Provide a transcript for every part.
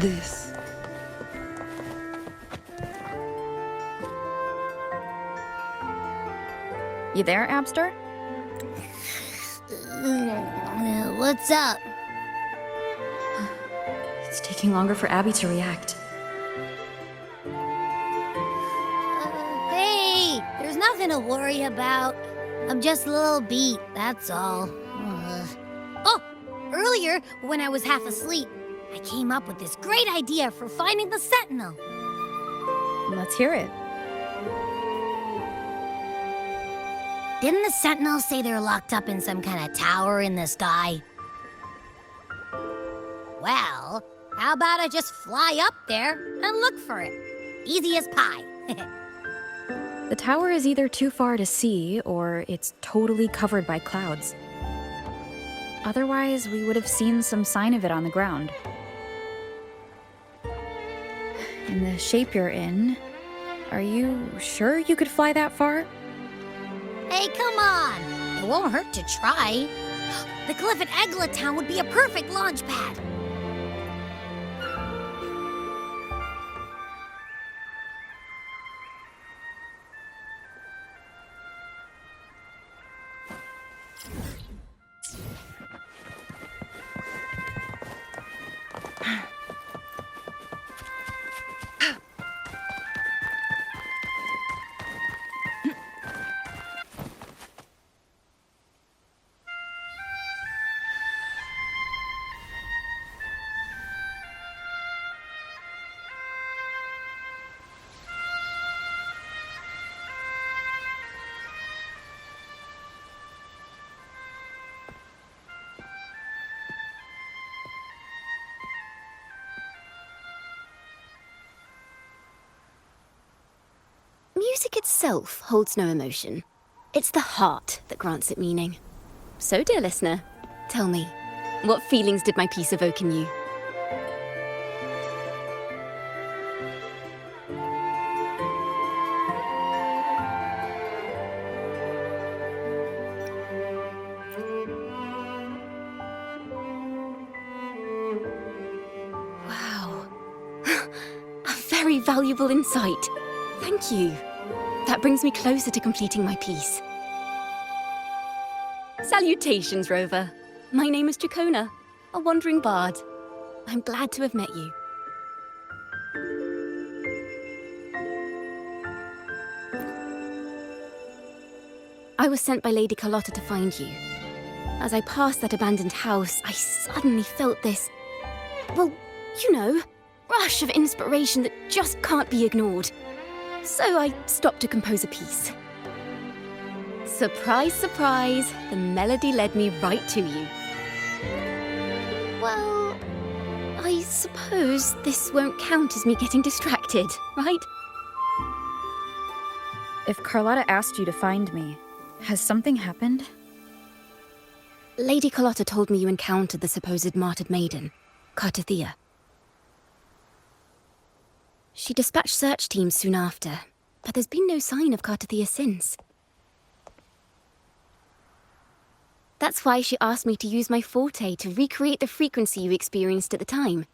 this? You there, Abster? What's up? It's taking longer for Abby to react. Hey, there's nothing to worry about. I'm just a little beat, that's all. Oh, earlier, when I was half asleep, I came up with this great idea for finding the Sentinel. Let's hear it. Didn't the Sentinel say they're locked up in some kind of tower in the sky? Well, how about I just fly up there and look for it? Easy as pie. The tower is either too far to see, or it's totally covered by clouds. Otherwise, we would have seen some sign of it on the ground. In the shape you're in, are you sure you could fly that far? Hey, come on! It won't hurt to try. The cliff at Eglet Town would be a perfect launch pad. Music itself holds no emotion. It's the heart that grants it meaning. So, dear listener, tell me, what feelings did my piece evoke in you? Wow. A very valuable insight. Thank you. That brings me closer to completing my piece. Salutations, Rover. My name is Dracona, a wandering bard. I'm glad to have met you. I was sent by Lady Carlotta to find you. As I passed that abandoned house, I suddenly felt this, well, you know, rush of inspiration that just can't be ignored. So I stopped to compose a piece. Surprise, surprise, the melody led me right to you. Well, I suppose this won't count as me getting distracted, right? If Carlotta asked you to find me, has something happened? Lady Carlotta told me you encountered the supposed martyred maiden, Cartathea. She dispatched search teams soon after, but there's been no sign of Cartathea since. That's why she asked me to use my forte to recreate the frequency you experienced at the time,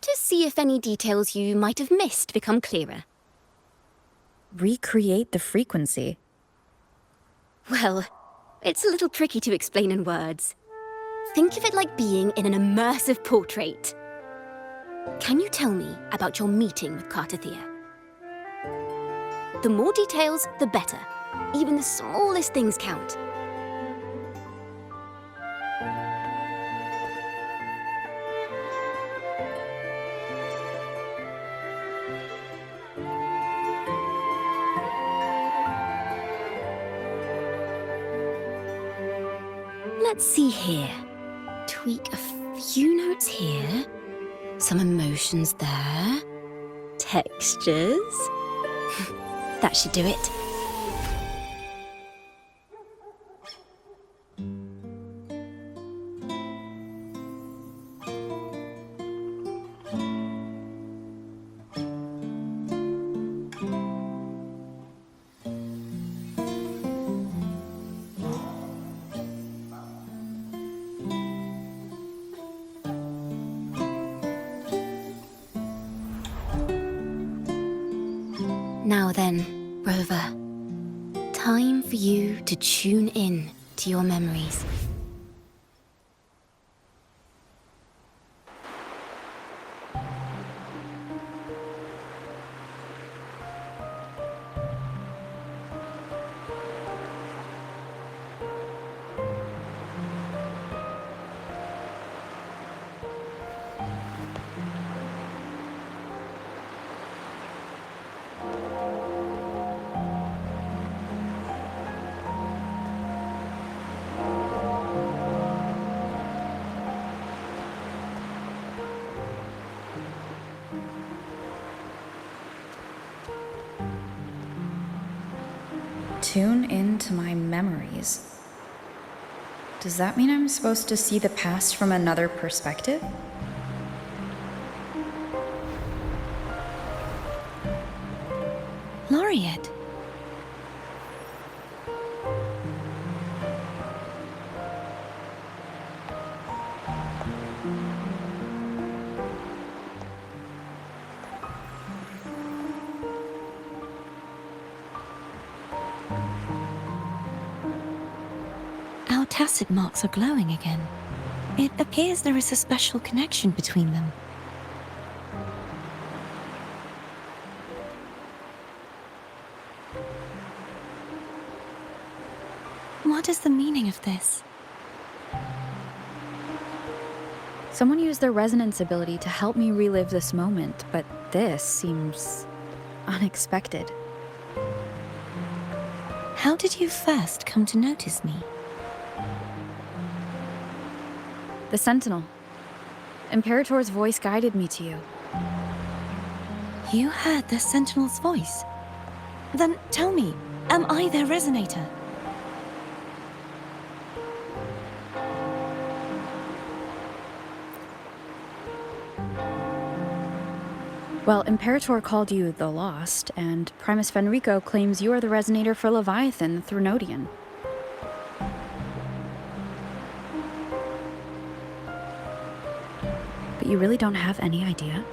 to see if any details you might have missed become clearer. Recreate the frequency? Well, it's a little tricky to explain in words. Think of it like being in an immersive portrait. Can you tell me about your meeting with Cartathea? The more details, the better. Even the smallest things count. Let's see here. Tweak a few notes here. Some emotions there. Textures. That should do it. Now then, Rover. Time for you to tune in to your memories. Tune into my memories. Does that mean I'm supposed to see the past from another perspective? Laureate. Our tacit marks are glowing again. It appears there is a special connection between them. What is the meaning of this? Someone used their resonance ability to help me relive this moment, but this seems unexpected. How did you first come to notice me? The Sentinel. Imperator's voice guided me to you. You heard the Sentinel's voice? Then tell me, am I their resonator? Well, Imperator called you the Lost, and Primus Fenrico claims you are the resonator for Leviathan, the Thrunodian. But you really don't have any idea?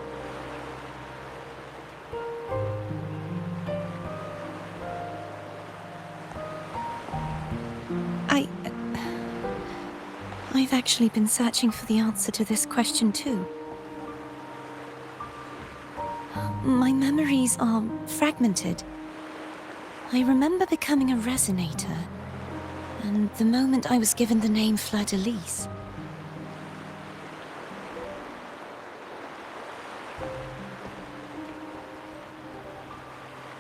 I've actually been searching for the answer to this question too. My memories are fragmented. I remember becoming a resonator, and the moment I was given the name Fleur-de-Lis.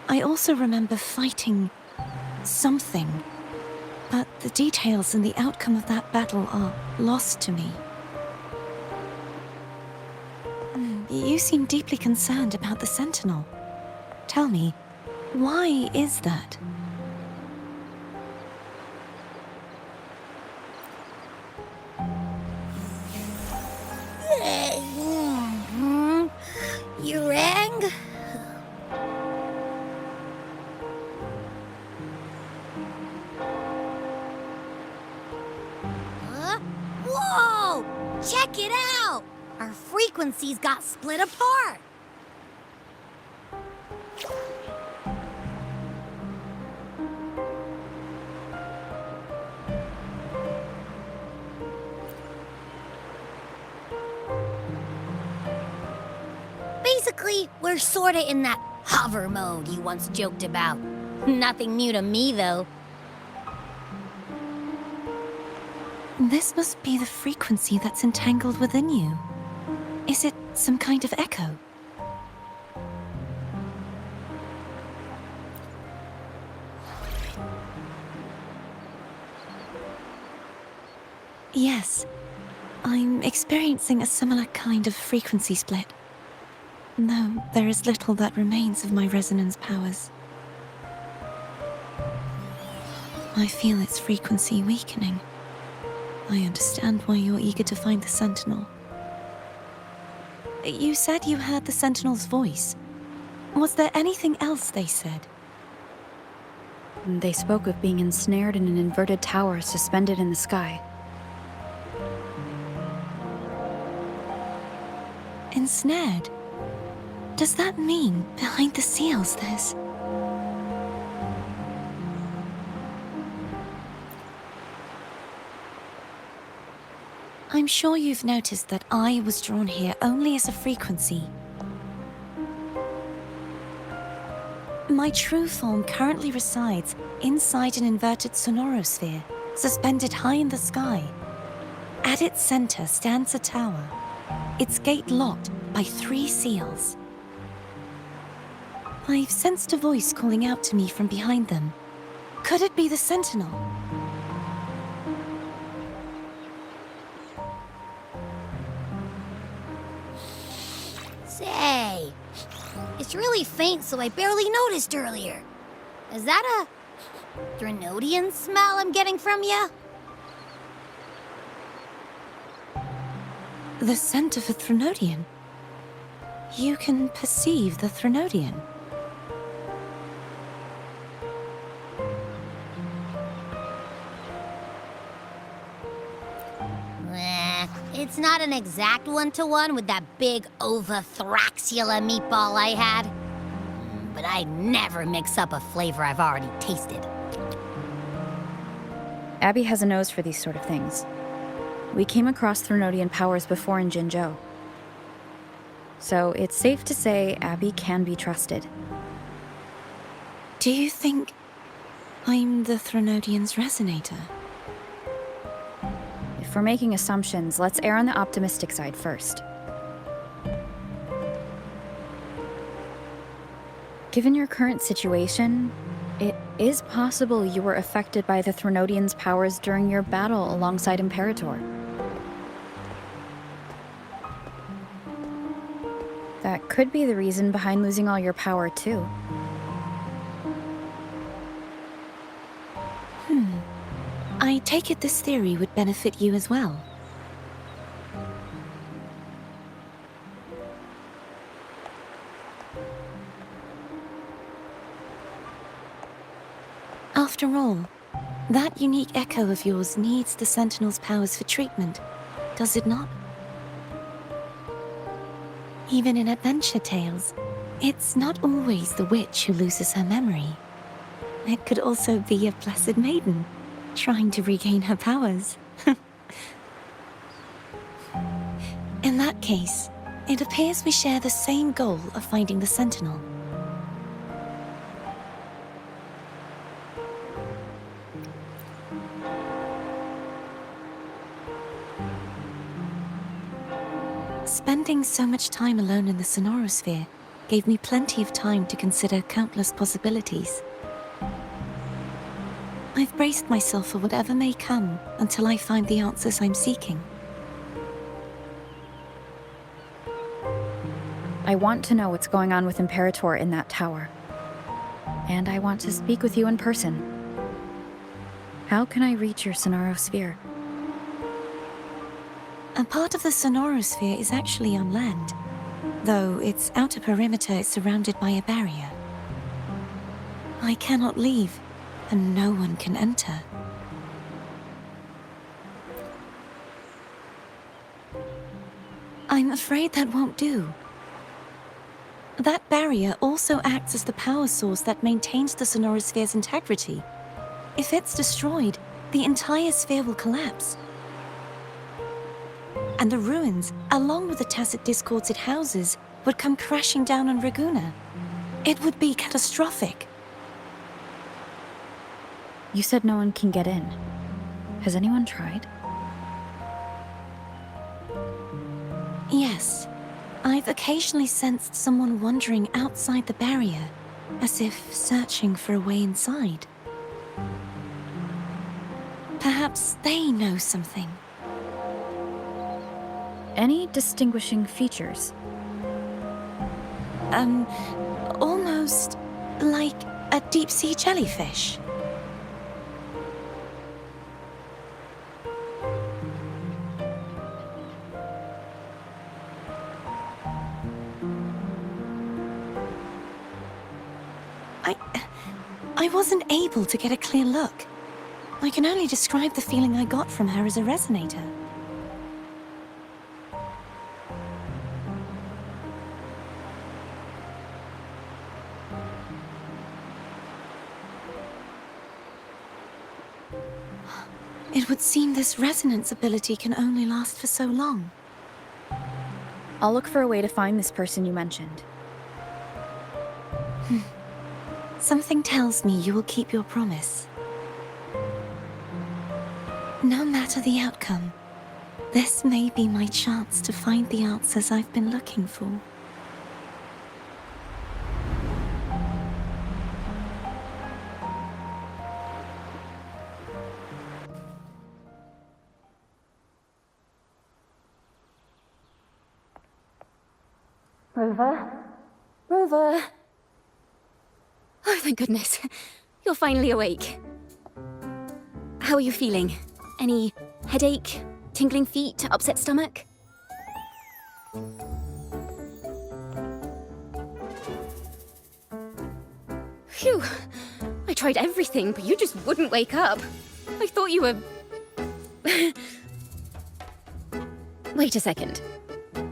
I also remember fighting something, but the details and the outcome of that battle are lost to me. You seem deeply concerned about the Sentinel. Tell me, why is that? You rang? Huh? Whoa! Check it out! Our frequencies got split apart. Basically, we're sorta in that hover mode you once joked about. Nothing new to me, though. This must be the frequency that's entangled within you. Is it some kind of echo? Yes, I'm experiencing a similar kind of frequency split. Though there is little that remains of my resonance powers. I feel its frequency weakening. I understand why you're eager to find the Sentinel. You said you heard the Sentinel's voice. Was there anything else they said? They spoke of being ensnared in an inverted tower suspended in the sky. Ensnared? Does that mean behind the seals there's... I'm sure you've noticed that I was drawn here only as a frequency. My true form currently resides inside an inverted sonorosphere, suspended high in the sky. At its center stands a tower, its gate locked by 3 seals. I've sensed a voice calling out to me from behind them. Could it be the Sentinel? Say, it's really faint, so I barely noticed earlier. Is that a Drenodian smell I'm getting from you? The scent of a Threnodian. You can perceive the Threnodian. It's not an exact one-to-one with that big Ovathraxula meatball I had. But I'd never mix up a flavor I've already tasted. Abby has a nose for these sort of things. We came across Threnodian powers before in Jinzhou. So it's safe to say Abby can be trusted. Do you think I'm the Threnodian's resonator? If we're making assumptions, let's err on the optimistic side first. Given your current situation, it is possible you were affected by the Threnodian's powers during your battle alongside Imperator. That could be the reason behind losing all your power, too. I take it this theory would benefit you as well. After all, that unique echo of yours needs the Sentinel's powers for treatment, does it not? Even in adventure tales, it's not always the witch who loses her memory. It could also be a blessed maiden, trying to regain her powers. In that case, it appears we share the same goal of finding the Sentinel. Spending so much time alone in the sonorosphere gave me plenty of time to consider countless possibilities. I've braced myself for whatever may come until I find the answers I'm seeking. I want to know what's going on with Imperator in that tower. And I want to speak with you in person. How can I reach your sonorosphere? A part of the sonorosphere is actually on land, though its outer perimeter is surrounded by a barrier. I cannot leave, and no one can enter. I'm afraid that won't do. That barrier also acts as the power source that maintains the sonorosphere's integrity. If it's destroyed, the entire sphere will collapse. And the ruins, along with the tacit discords it houses, would come crashing down on Raguna. It would be catastrophic. You said no one can get in. Has anyone tried? Yes. I've occasionally sensed someone wandering outside the barrier, as if searching for a way inside. Perhaps they know something. Any distinguishing features? Almost like a deep-sea jellyfish. I wasn't able to get a clear look. I can only describe the feeling I got from her as a resonator. It would seem this resonance ability can only last for so long. I'll look for a way to find this person you mentioned. Something tells me you will keep your promise. No matter the outcome, this may be my chance to find the answers I've been looking for. Rover? Rover? Oh, thank goodness. You're finally awake. How are you feeling? Any headache, tingling feet, upset stomach? Phew. I tried everything, but you just wouldn't wake up. I thought you were... Wait a second.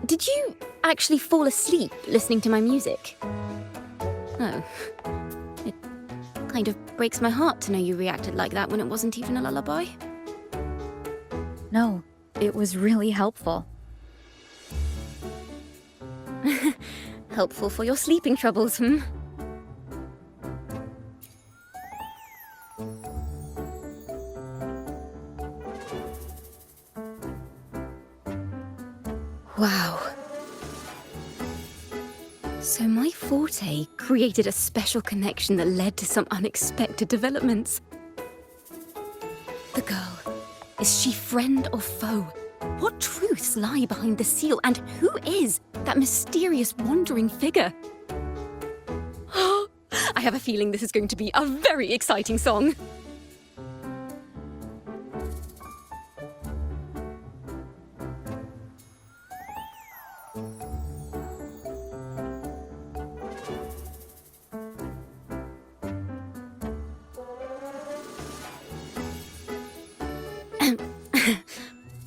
Did you actually fall asleep listening to my music? Oh. It kind of breaks my heart to know you reacted like that when it wasn't even a lullaby. No, it was really helpful. Helpful for your sleeping troubles, hmm? Wow. So my forte created a special connection that led to some unexpected developments. The girl, is she friend or foe? What truths lie behind the seal, and who is that mysterious wandering figure? I have a feeling this is going to be a very exciting song.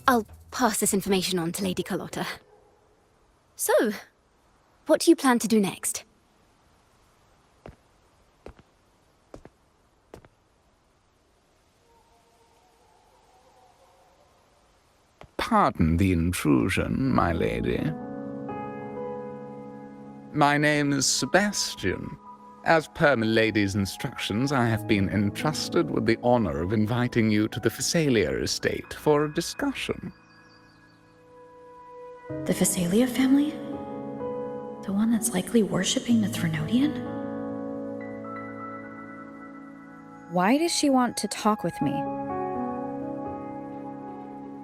I'll pass this information on to Lady Carlotta. So, what do you plan to do next? Pardon the intrusion, my lady. My name is Sebastian. As per milady's instructions, I have been entrusted with the honor of inviting you to the Phasalia estate for a discussion. The Phasalia family? The one that's likely worshipping the Threnodian? Why does she want to talk with me?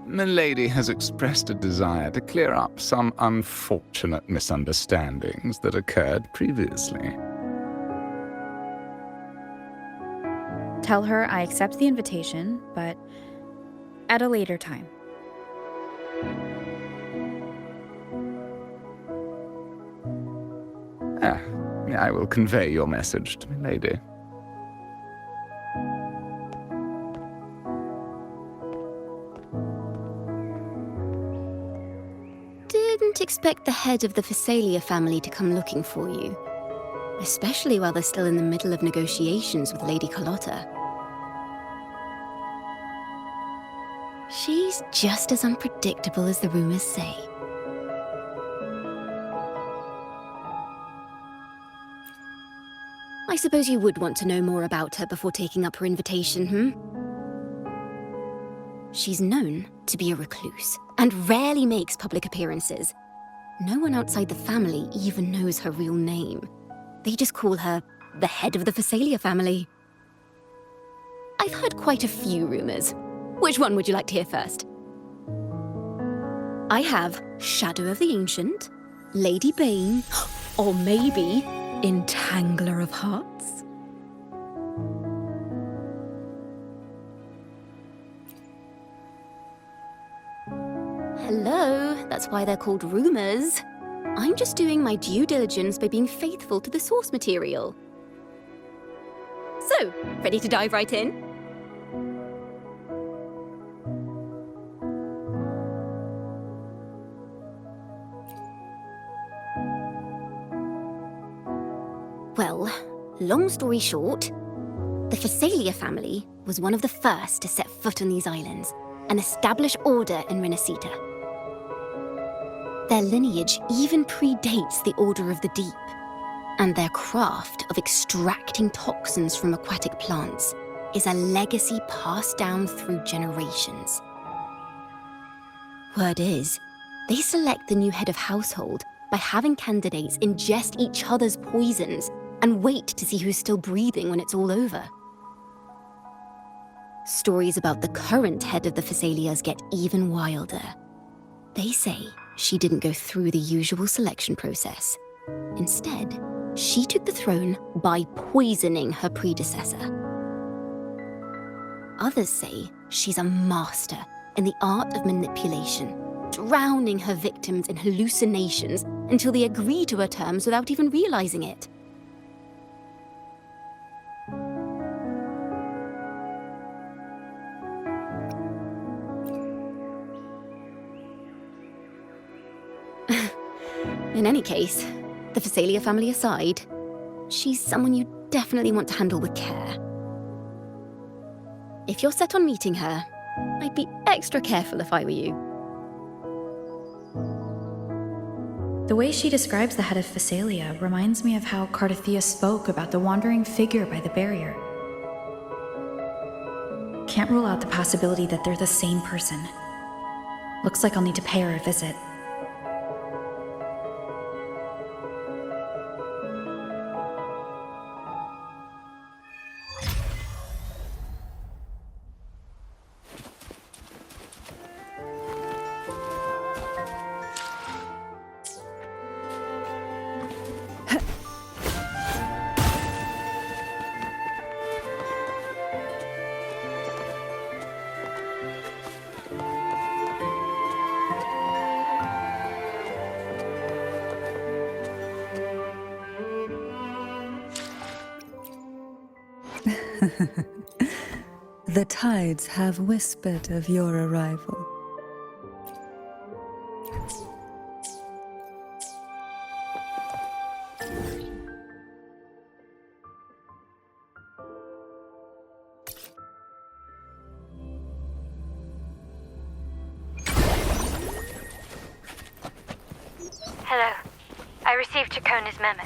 Milady has expressed a desire to clear up some unfortunate misunderstandings that occurred previously. Tell her I accept the invitation, but at a later time. I will convey your message to Milady. Didn't expect the head of the Phasalia family to come looking for you. Especially while they're still in the middle of negotiations with Lady Carlotta. She's just as unpredictable as the rumors say. I suppose you would want to know more about her before taking up her invitation, hmm? She's known to be a recluse, and rarely makes public appearances. No one outside the family even knows her real name. They just call her the head of the Phasalia family. I've heard quite a few rumors. Which one would you like to hear first? I have Shadow of the Ancient, Lady Bane, or maybe Entangler of Hearts. Hello, that's why they're called rumors. I'm just doing my due diligence by being faithful to the source material. So, ready to dive right in? Well, long story short, the Phasalia family was one of the first to set foot on these islands and establish order in Renacita. Their lineage even predates the Order of the Deep, and their craft of extracting toxins from aquatic plants is a legacy passed down through generations. Word is, they select the new head of household by having candidates ingest each other's poisons and wait to see who's still breathing when it's all over. Stories about the current head of the Phassalias get even wilder. They say she didn't go through the usual selection process. Instead, she took the throne by poisoning her predecessor. Others say she's a master in the art of manipulation, drowning her victims in hallucinations until they agree to her terms without even realizing it. In any case, the Phasalia family aside, she's someone you definitely want to handle with care. If you're set on meeting her, I'd be extra careful if I were you. The way she describes the head of Phasalia reminds me of how Cardathia spoke about the wandering figure by the barrier. Can't rule out the possibility that they're the same person. Looks like I'll need to pay her a visit. The tides have whispered of your arrival. Hello. I received Chacona's memo.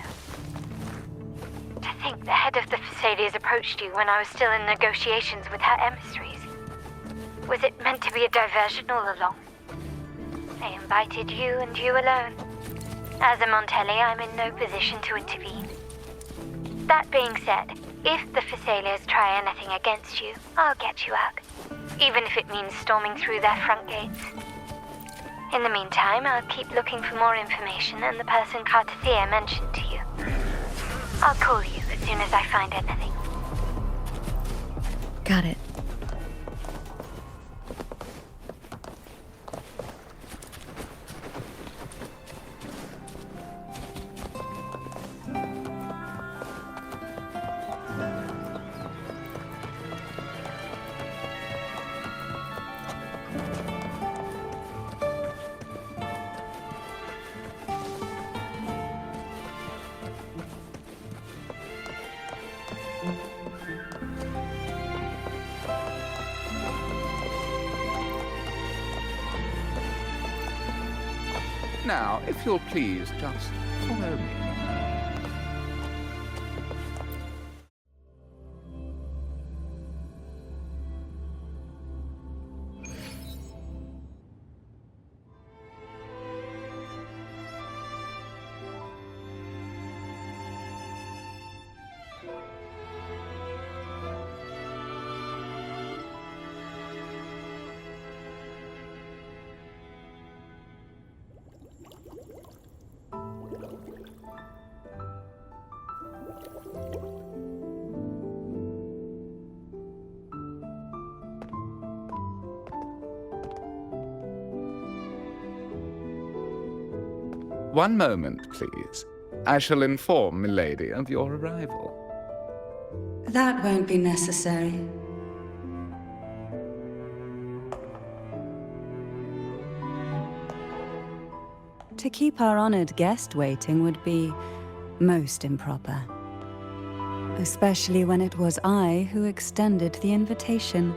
To think the head of the Phassalias approached you when I was still in negotiations with her emissaries. Was it meant to be a diversion all along? They invited you and you alone. As a Montelli, I'm in no position to intervene. That being said, if the Phassalias try anything against you, I'll get you out. Even if it means storming through their front gates. In the meantime, I'll keep looking for more information and the person Cardathia mentioned to you. I'll call you as soon as I find anything. Got it. Now, if you'll please just follow me. One moment, please. I shall inform Milady of your arrival. That won't be necessary. To keep our honored guest waiting would be most improper. especially when it was I who extended the invitation.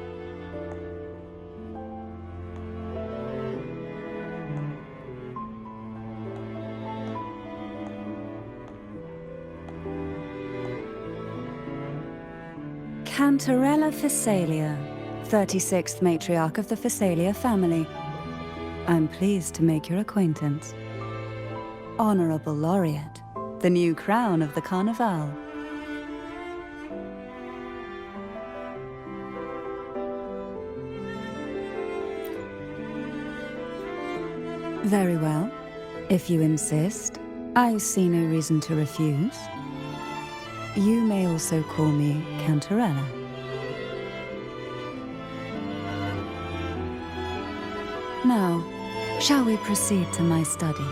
Cantarella Phasalia, 36th matriarch of the Phasalia family. I'm pleased to make your acquaintance. Honorable Laureate, the new crown of the Carnival. Very well. If you insist, I see no reason to refuse. You may also call me Cantarella. Now, shall we proceed to my study?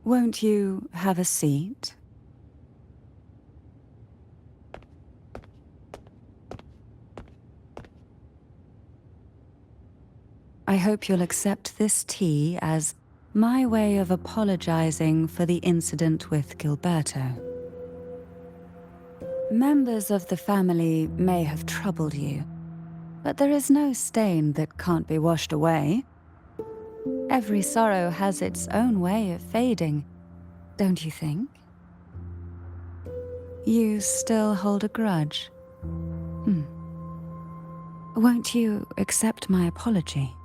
Won't you have a seat? I hope you'll accept this tea as my way of apologizing for the incident with Gilberto. Members of the family may have troubled you, but there is no stain that can't be washed away. Every sorrow has its own way of fading, don't you think? You still hold a grudge? Won't you accept my apology?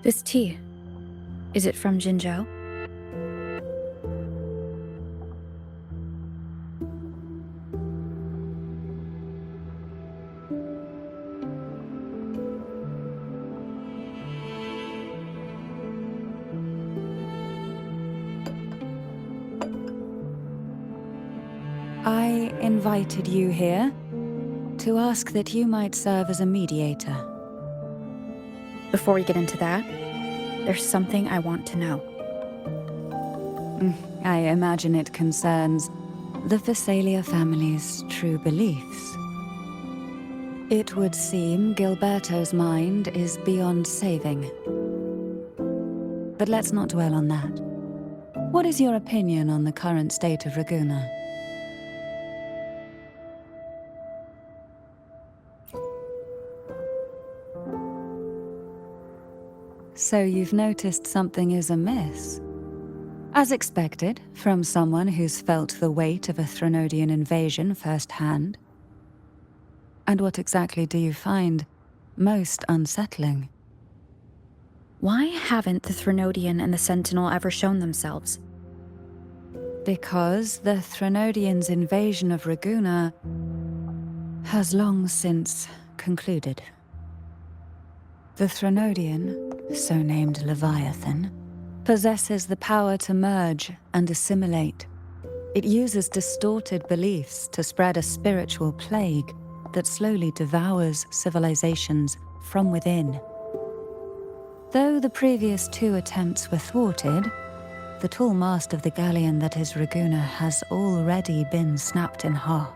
This tea, is it from Jinzhou? I invited you here to ask that you might serve as a mediator. Before we get into that, there's something I want to know. I imagine it concerns the Phasalia family's true beliefs. It would seem Gilberto's mind is beyond saving. But let's not dwell on that. What is your opinion on the current state of Raguna? So you've noticed something is amiss. As expected, from someone who's felt the weight of a Threnodian invasion firsthand. And what exactly do you find most unsettling? Why haven't the Threnodian and the Sentinel ever shown themselves? Because the Threnodians' invasion of Raguna has long since concluded. The Threnodian, so named Leviathan, possesses the power to merge and assimilate. It uses distorted beliefs to spread a spiritual plague that slowly devours civilizations from within. Though the previous 2 attempts were thwarted, the tall mast of the galleon that is Raguna has already been snapped in half.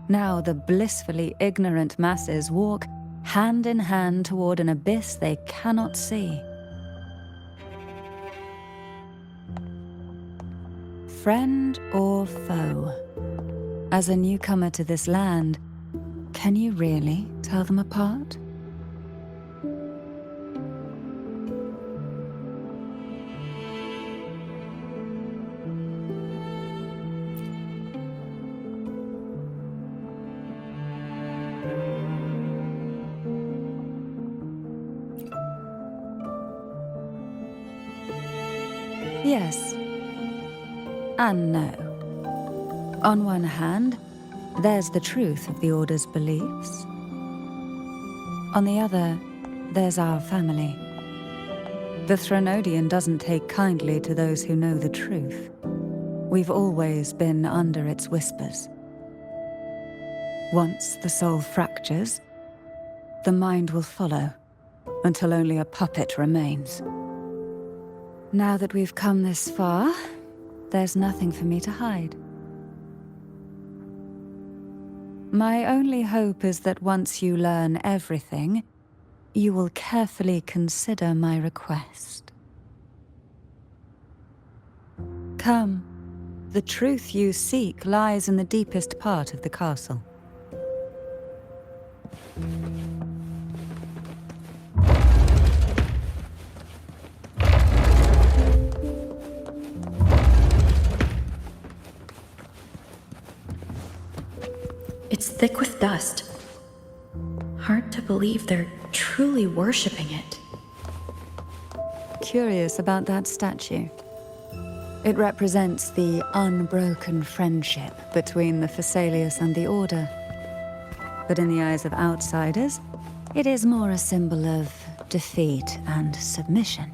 Now the blissfully ignorant masses walk hand in hand toward an abyss they cannot see. Friend or foe? As a newcomer to this land, can you really tell them apart? Yes. And no. On one hand, there's the truth of the Order's beliefs. On the other, there's our family. The Threnodian doesn't take kindly to those who know the truth. We've always been under its whispers. Once the soul fractures, the mind will follow, until only a puppet remains. Now that we've come this far, there's nothing for me to hide. My only hope is that once you learn everything, you will carefully consider my request. Come, the truth you seek lies in the deepest part of the castle. It's thick with dust. Hard to believe they're truly worshipping it. Curious about that statue. It represents the unbroken friendship between the Phasaelius and the Order. But in the eyes of outsiders, it is more a symbol of defeat and submission.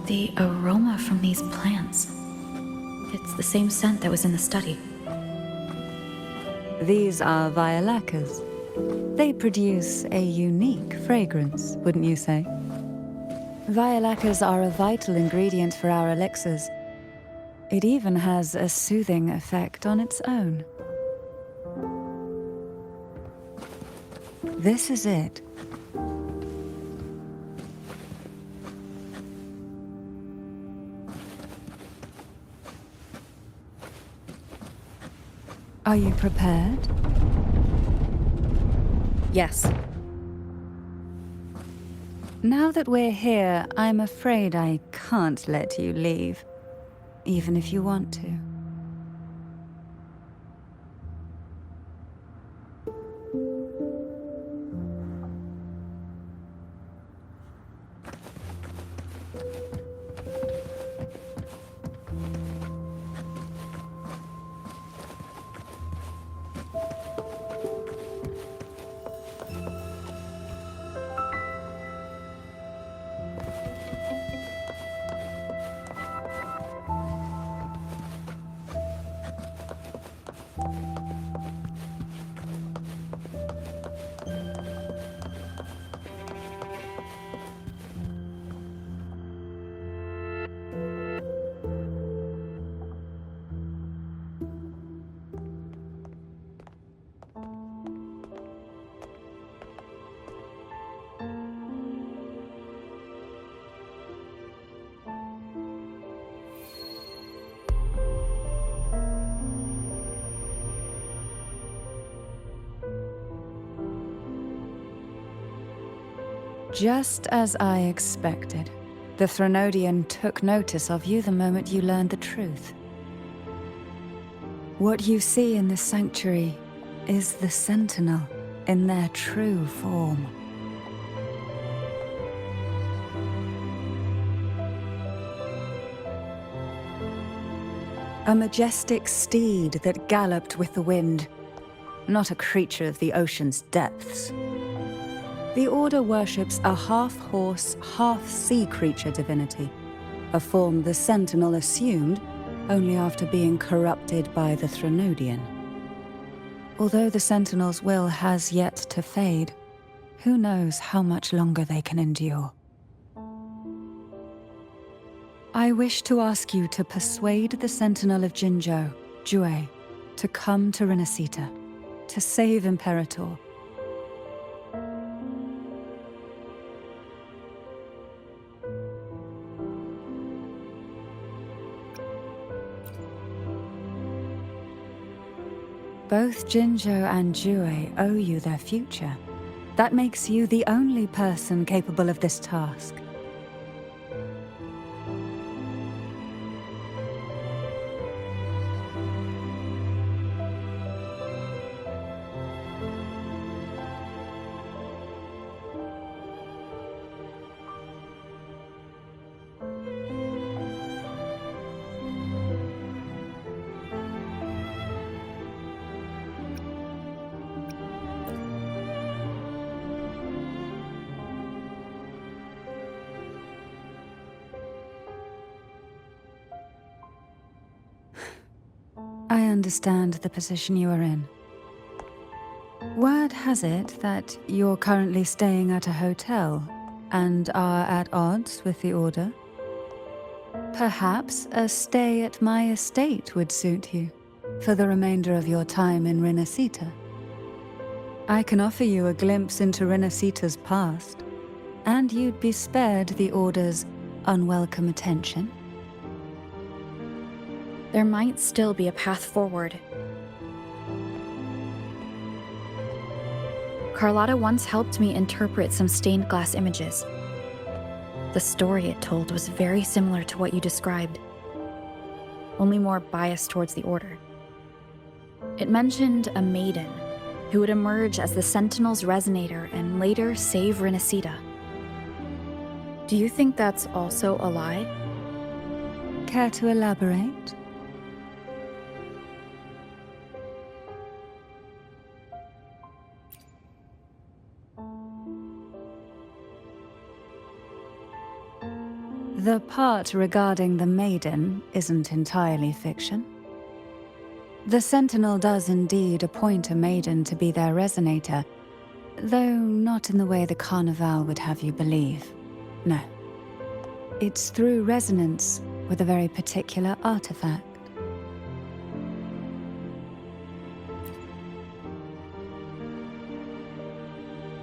The aroma from these plants. It's the same scent that was in the study. These are violacas. They produce a unique fragrance, wouldn't you say? Violacas are a vital ingredient for our elixirs. It even has a soothing effect on its own. This is it. Are you prepared? Yes. Now that we're here, I'm afraid I can't let you leave, even if you want to. Just as I expected, the Threnodian took notice of you the moment you learned the truth. What you see in this sanctuary is the Sentinel in their true form. A majestic steed that galloped with the wind, not a creature of the ocean's depths. The Order worships a half-horse, half-sea creature divinity, a form the Sentinel assumed only after being corrupted by the Threnodian. Although the Sentinel's will has yet to fade, who knows how much longer they can endure. I wish to ask you to persuade the Sentinel of Jinzhou, Jue, to come to Renacita, to save Imperator. Both Jinzhou and Jue owe you their future. That makes you the only person capable of this task. I understand the position you are in. Word has it that you're currently staying at a hotel and are at odds with the Order. Perhaps a stay at my estate would suit you for the remainder of your time in Renacita. I can offer you a glimpse into Renacita's past, and you'd be spared the Order's unwelcome attention. There might still be a path forward. Carlotta once helped me interpret some stained glass images. The story it told was very similar to what you described, only more biased towards the Order. It mentioned a maiden who would emerge as the Sentinel's resonator and later save Renacita. Do you think that's also a lie? Care to elaborate? The part regarding the maiden isn't entirely fiction. The Sentinel does indeed appoint a maiden to be their resonator, though not in the way the Carnival would have you believe. No. It's through resonance with a very particular artifact.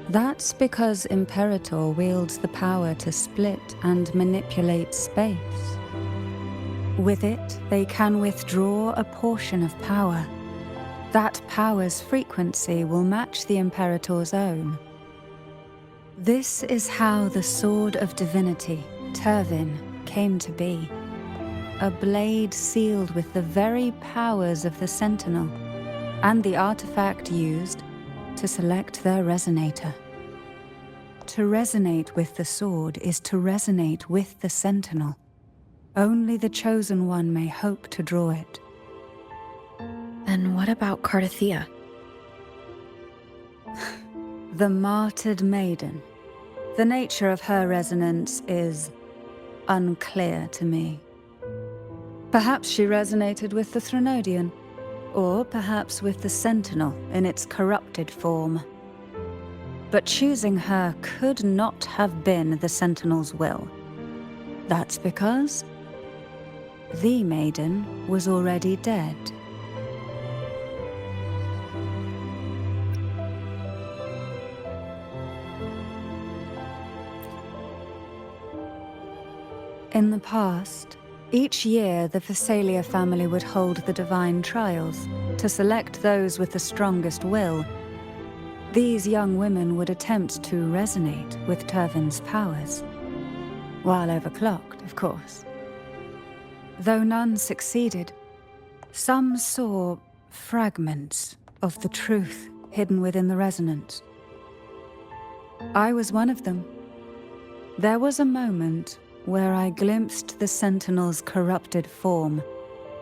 That's because Imperator wields the power to split and manipulate space. With it, they can withdraw a portion of power. That power's frequency will match the Imperator's own. This is how the Sword of Divinity, Turvin, came to be. A blade sealed with the very powers of the Sentinel, and the artifact used to select their resonator. To resonate with the sword is to resonate with the Sentinel. Only the Chosen One may hope to draw it. Then what about Cardathea? The martyred maiden. The nature of her resonance is unclear to me. Perhaps she resonated with the Threnodian, or perhaps with the Sentinel in its corrupted form. But choosing her could not have been the Sentinel's will. That's because the maiden was already dead. In the past, each year the Phasalia family would hold the divine trials to select those with the strongest will. These young women would attempt to resonate with Turvin's powers, while overclocked, of course. Though none succeeded, some saw fragments of the truth hidden within the resonance. I was one of them. There was a moment where I glimpsed the Sentinel's corrupted form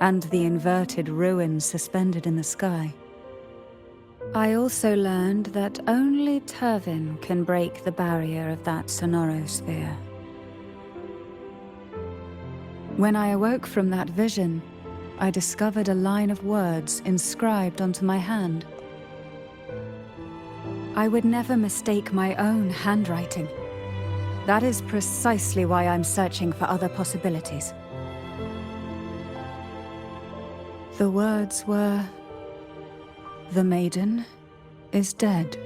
and the inverted ruins suspended in the sky. I also learned that only Turvin can break the barrier of that sonorosphere. When I awoke from that vision, I discovered a line of words inscribed onto my hand. I would never mistake my own handwriting. That is precisely why I'm searching for other possibilities. The words were, "The maiden is dead."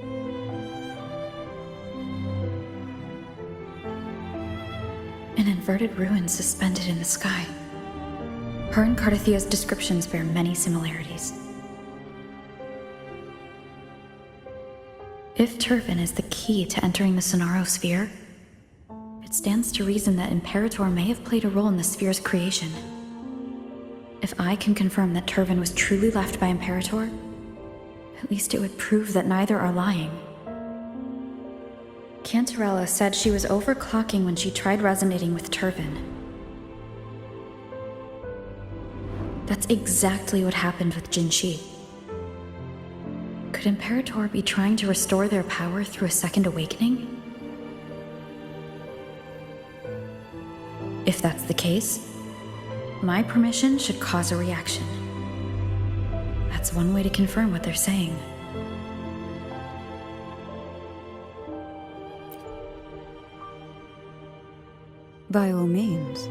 An inverted ruin suspended in the sky. Her and Cardathia's descriptions bear many similarities. If Turvin is the key to entering the Sonarosphere, it stands to reason that Imperator may have played a role in the sphere's creation. If I can confirm that Turvin was truly left by Imperator, at least it would prove that neither are lying. Cantarella said she was overclocking when she tried resonating with Turvin. That's exactly what happened with Jinshi. Could Imperator be trying to restore their power through a second awakening? If that's the case, my permission should cause a reaction. That's one way to confirm what they're saying. By all means.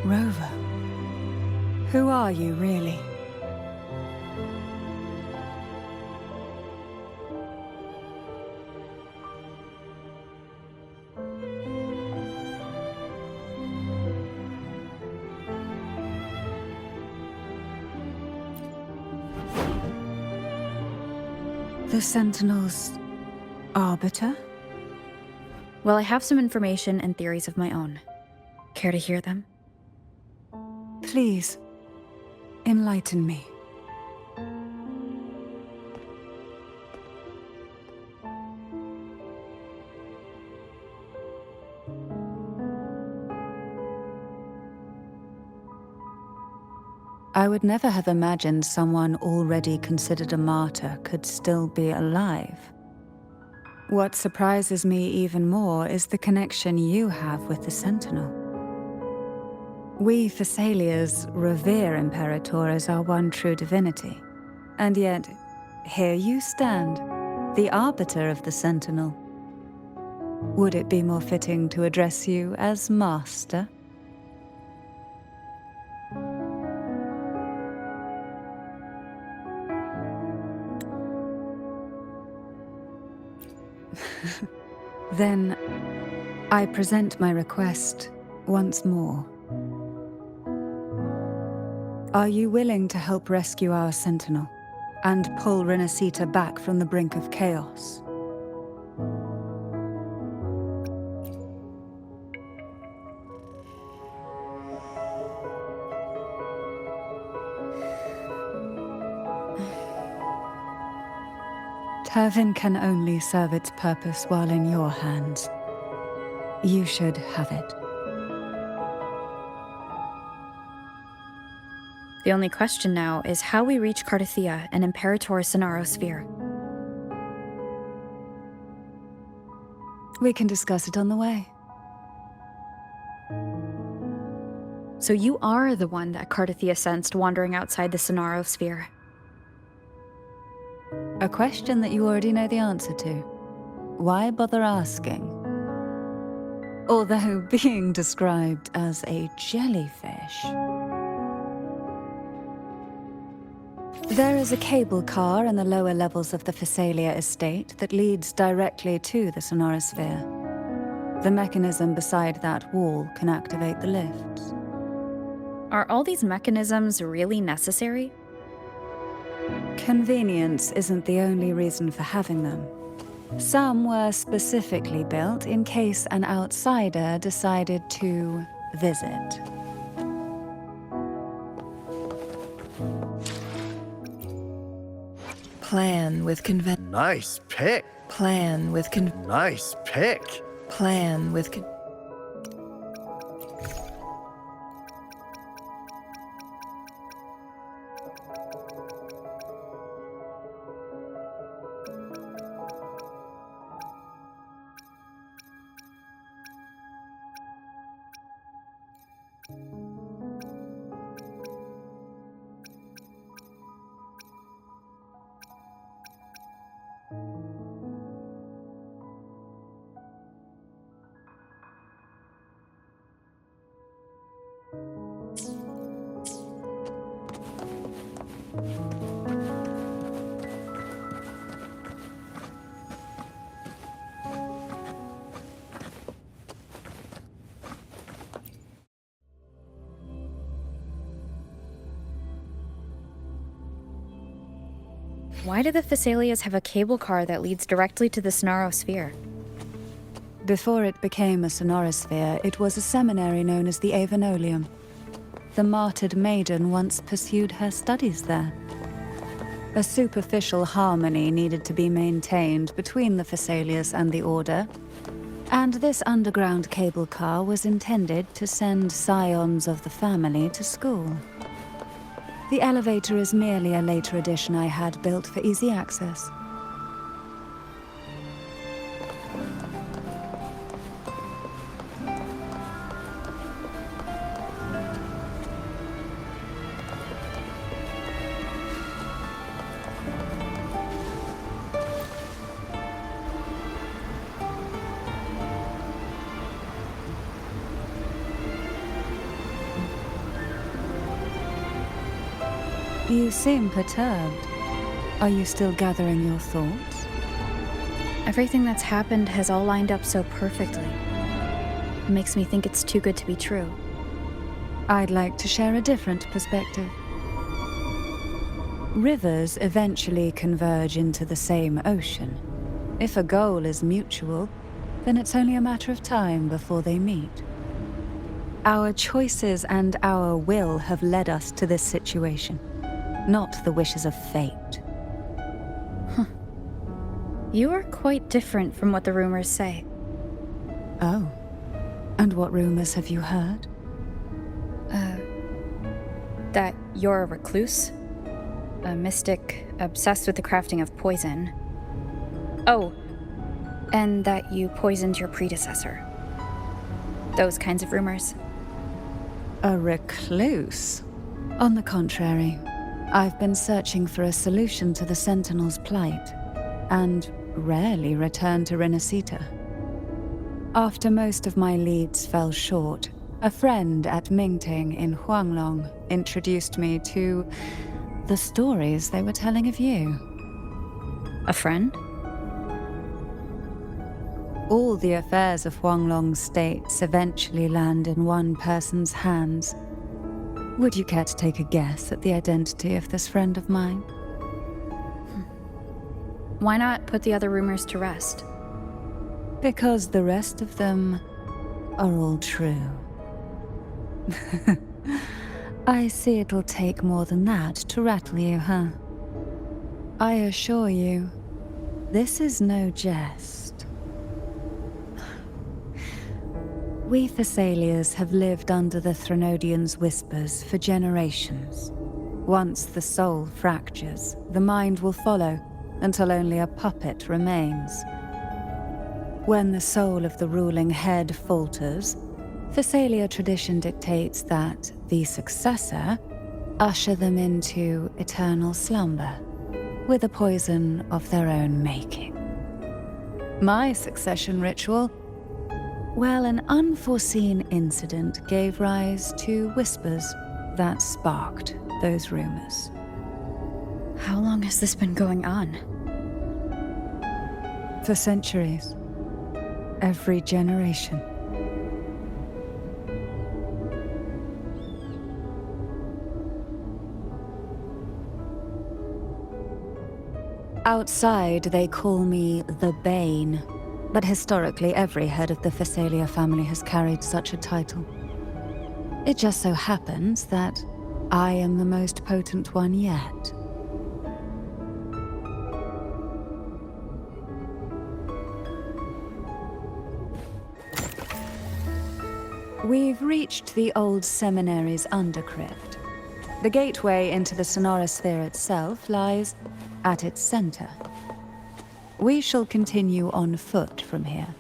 Rover, who are you really? The Sentinel's arbiter? Well, I have some information and theories of my own. Care to hear them? Please, enlighten me. I would never have imagined someone already considered a martyr could still be alive. What surprises me even more is the connection you have with the Sentinel. We Thessalians revere Imperator as our one true divinity. And yet, here you stand, the arbiter of the Sentinel. Would it be more fitting to address you as Master? Then, I present my request once more. Are you willing to help rescue our Sentinel and pull Renacita back from the brink of chaos? Turvin can only serve its purpose while in your hands. You should have it. The only question now is how we reach Cardathia and Imperator Sonaro Sphere. We can discuss it on the way. So you are the one that Cardathia sensed wandering outside the Sonaro Sphere. A question that you already know the answer to. Why bother asking? Although being described as a jellyfish. There is a cable car in the lower levels of the Phasalia estate that leads directly to the Sonorosphere. The mechanism beside that wall can activate the lifts. Are all these mechanisms really necessary? Convenience isn't the only reason for having them. Some were specifically built in case an outsider decided to visit. Plan with Nice pick. Plan with Nice pick. Plan with Why do the Phasalias have a cable car that leads directly to the Sonaro Sphere? Before it became a Sonorosphere, it was a seminary known as the Avenolium. The martyred maiden once pursued her studies there. A superficial harmony needed to be maintained between the Phasalias and the Order, and this underground cable car was intended to send scions of the family to school. The elevator is merely a later addition I had built for easy access. You seem perturbed. Are you still gathering your thoughts? Everything that's happened has all lined up so perfectly. It makes me think it's too good to be true. I'd like to share a different perspective. Rivers eventually converge into the same ocean. If a goal is mutual, then it's only a matter of time before they meet. Our choices and our will have led us to this situation, not the wishes of fate. You are quite different from what the rumors say. Oh. And what rumors have you heard? That you're a recluse, a mystic obsessed with the crafting of poison. Oh, and that you poisoned your predecessor. Those kinds of rumors. A recluse? On the contrary, I've been searching for a solution to the Sentinel's plight, and rarely return to Renacita. After most of my leads fell short, a friend at Mingting in Huanglong introduced me to the stories they were telling of you. A friend? All the affairs of Huanglong's states eventually land in one person's hands. Would you care to take a guess at the identity of this friend of mine? Why not put the other rumors to rest? Because the rest of them are all true. I see it'll take more than that to rattle you, huh? I assure you, this is no jest. We Thessalians have lived under the Threnodians' whispers for generations. Once the soul fractures, the mind will follow until only a puppet remains. When the soul of the ruling head falters, Phasalia tradition dictates that the successor usher them into eternal slumber, with a poison of their own making. My succession ritual, well, an unforeseen incident gave rise to whispers that sparked those rumors. How long has this been going on? For centuries. Every generation. Outside, they call me the Bane, but historically every head of the Phasalia family has carried such a title. It just so happens that I am the most potent one yet. We've reached the old seminary's undercrypt. The gateway into the sonorosphere itself lies at its center. We shall continue on foot from here.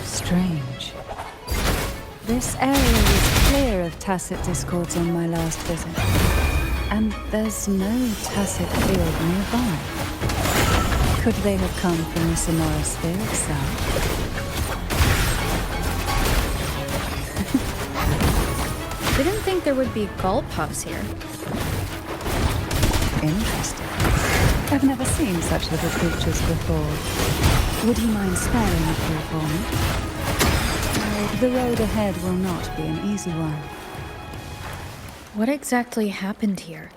Strange. This area was clear of tacit discords on my last visit, and there's no tacit field nearby. Could they have come from the sonorosphere itself? Didn't think there would be gull puffs here. Interesting. I've never seen such little creatures before. Would you mind sparing a few for me? The road ahead will not be an easy one. What exactly happened here?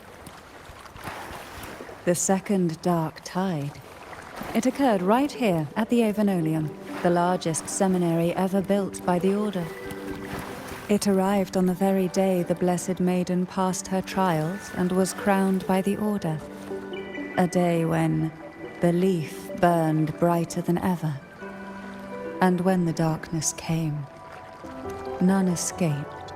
The second dark tide. It occurred right here at the Avenolium, the largest seminary ever built by the Order. It arrived on the very day the Blessed Maiden passed her trials and was crowned by the Order. A day when belief burned brighter than ever. And when the darkness came, none escaped.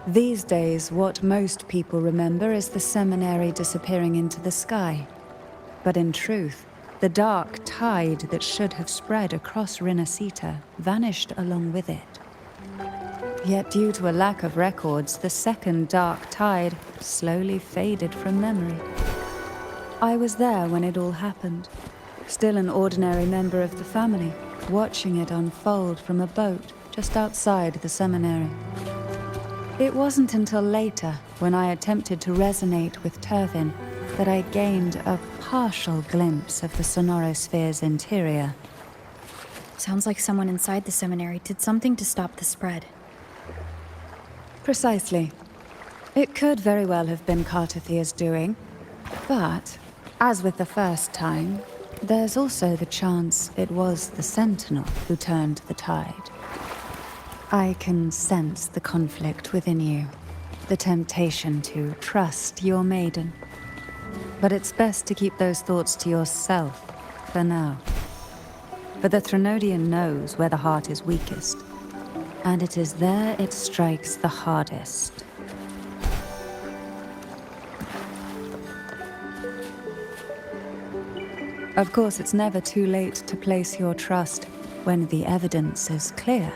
These days, what most people remember is the seminary disappearing into the sky. But in truth, the dark tide that should have spread across Rinascita vanished along with it. Yet due to a lack of records, the second dark tide slowly faded from memory. I was there when it all happened, still an ordinary member of the family, watching it unfold from a boat just outside the seminary. It wasn't until later, when I attempted to resonate with Turvin, that I gained a partial glimpse of the sonorosphere's interior. Sounds like someone inside the seminary did something to stop the spread. Precisely. It could very well have been Cartothia's doing, but, as with the first time, there's also the chance it was the Sentinel who turned the tide. I can sense the conflict within you, the temptation to trust your maiden. But it's best to keep those thoughts to yourself, for now. For the Threnodian knows where the heart is weakest, and it is there it strikes the hardest. Of course, it's never too late to place your trust when the evidence is clear.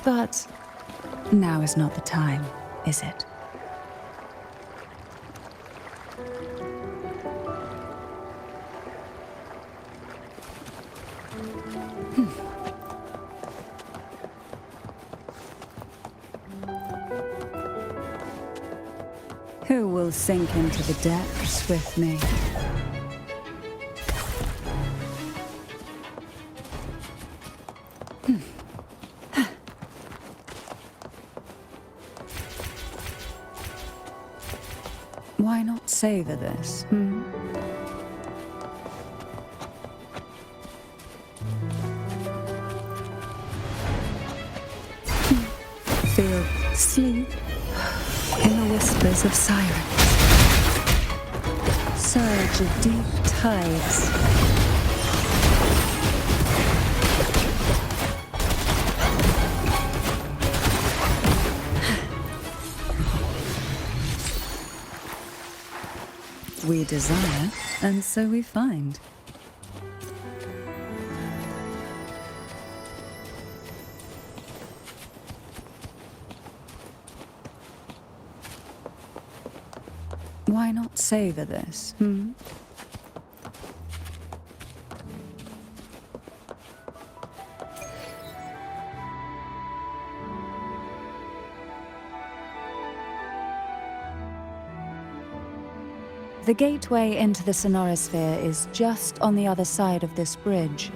But now is not the time, is it? Who will sink into the depths with me? Why not savor this, Feel sleep in the whispers of sirens. Surge of deep tides. We desire, and so we find. Why not savor this, The gateway into the Sonorosphere is just on the other side of this bridge.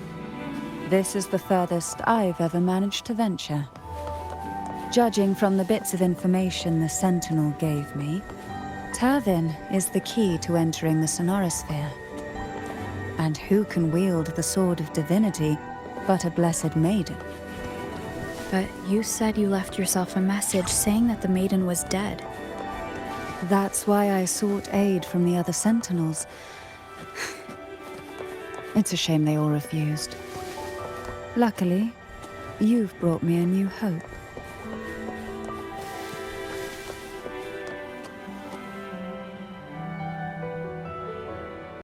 This is the furthest I've ever managed to venture. Judging from the bits of information the Sentinel gave me, Tervin is the key to entering the Sonorosphere. And who can wield the Sword of Divinity but a blessed maiden? But you said you left yourself a message saying that the maiden was dead. That's why I sought aid from the other Sentinels. It's a shame they all refused. Luckily, you've brought me a new hope.